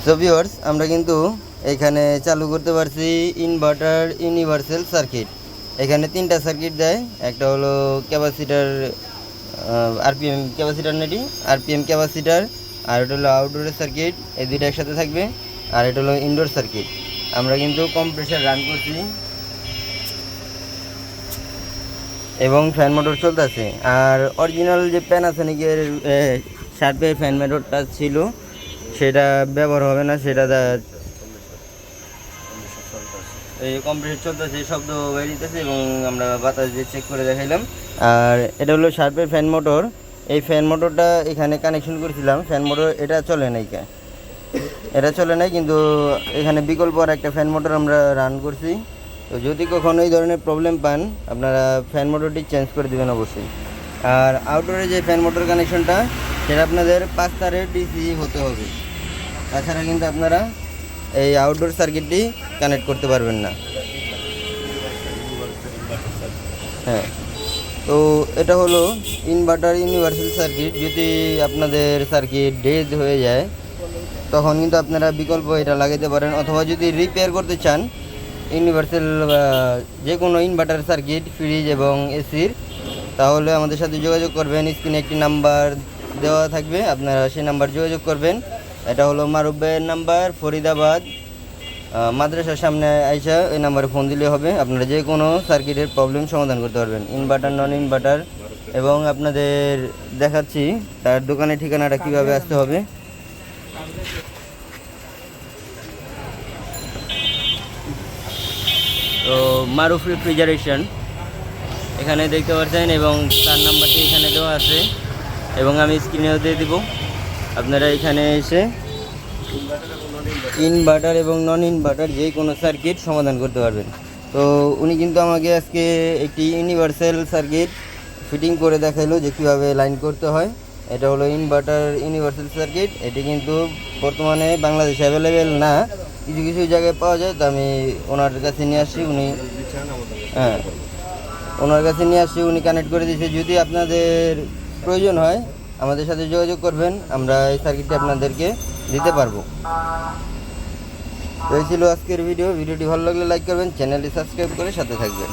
So viewers, আমরা কিন্তু এখানে চালু করতে পারছি ইনভার্টার ইউনিভার্সাল সার্কিট। এখানে তিনটা সার্কিট দেয়, একটা হলো ক্যাপাসিটার, আরপিএম ক্যাপাসিটার নেটি, আরপিএম ক্যাপাসিটার, আর এটা হলো আউটডোরের সার্কিট। এই দুইটা একসাথে থাকবে। আর এটা হলো ইনডোর সার্কিট। আমরা কিন্তু কম্প্রেসার রান করছি এবং ফ্যান মোটর চলতেছে। আর অরিজিনাল যে প্যানাসোনিকের শার্পের ফ্যান মোটরটা ছিল সেটা ব্যবহার হবে না, সেটা এই কম্প্রেসার চলতেছে, শব্দ বেরিয়েছে এবং আমরা বাতাস দিয়ে চেক করে দেখাইলাম। আর এটা হলো শার্পের ফ্যান মোটর। এই ফ্যান মোটরটা এখানে কানেকশন করেছিলাম। ফ্যান মোটর এটা চলে নাই, এটা চলে নাই, কিন্তু এখানে বিকল্প আর একটা ফ্যান মোটর আমরা রান করছি। তো যদি কখনো এই ধরনের প্রবলেম পান, আপনারা ফ্যান মোটরটি চেঞ্জ করে দেবেন অবশ্যই। আর আউটডোরে যে ফ্যান মোটর কানেকশনটা, সেটা আপনাদের 5 তারের ডিসি হতে হবে, তাছাড়া কিন্তু আপনারা এই আউটডোর সার্কিটটি কানেক্ট করতে পারবেন না। হ্যাঁ, তো এটা হলো ইনভার্টার ইউনিভার্সাল সার্কিট। যদি আপনাদের সার্কিট ডেড হয়ে যায় তখন কিন্তু আপনারা বিকল্প এটা লাগাইতে পারেন, অথবা যদি রিপেয়ার করতে চান ইউনিভার্সাল যে কোনো ইনভার্টার সার্কিট, ফ্রিজ এবং এসির, তাহলে আমাদের সাথে যোগাযোগ করবেন। স্ক্রিনে একটি নাম্বার দেওয়া থাকবে, আপনারা সেই নাম্বার যোগাযোগ করবেন। এটা হলো মারুফ ভাইয়ের নাম্বার, ফরিদাবাদ মাদ্রাসার সামনে আইসা এই নাম্বারে ফোন দিলে হবে। আপনারা যে কোনো সার্কিটের প্রবলেম সমাধান করতে পারবেন, ইনভার্টার নন ইনভার্টার। এবং আপনাদের দেখাচ্ছি তার দোকানের ঠিকানাটা কীভাবে আসতে হবে। তো মারুফ রেফ্রিজারেশন এখানে দেখতে পাচ্ছেন এবং তার নাম্বারটি এখানে দেওয়া আছে এবং আমি স্ক্রিনেও দিয়ে দিব। আপনারা এখানে এসে ইনভার্টার এবং নন ইনভার্টার যে কোনো সার্কিট সমাধান করতে পারবেন। তো উনি কিন্তু আমাকে আজকে একটি ইউনিভার্সাল সার্কিট ফিটিং করে দেখাইলো যে কীভাবে লাইন করতে হয়। এটা হলো ইনভার্টার ইউনিভার্সাল সার্কিট। এটি কিন্তু বর্তমানে বাংলাদেশে অ্যাভেলেবেল না, কিছু কিছু জায়গায় পাওয়া যায়। তো আমি ওনার কাছে নিয়ে আসছি, ওনার কাছে নিয়ে আসছি, উনি কানেক্ট করে দিয়েছে। যদি আপনাদের প্রয়োজন হয় আমাদের সাথে যোগাযোগ করবেন, আমরা এই সার্কিটটি আপনাদেরকে দিতে পারবো। তো এই ছিল আজকের ভিডিওটি ভালো লাগলে লাইক করবেন, চ্যানেলটি সাবস্ক্রাইব করে সাথে থাকবেন।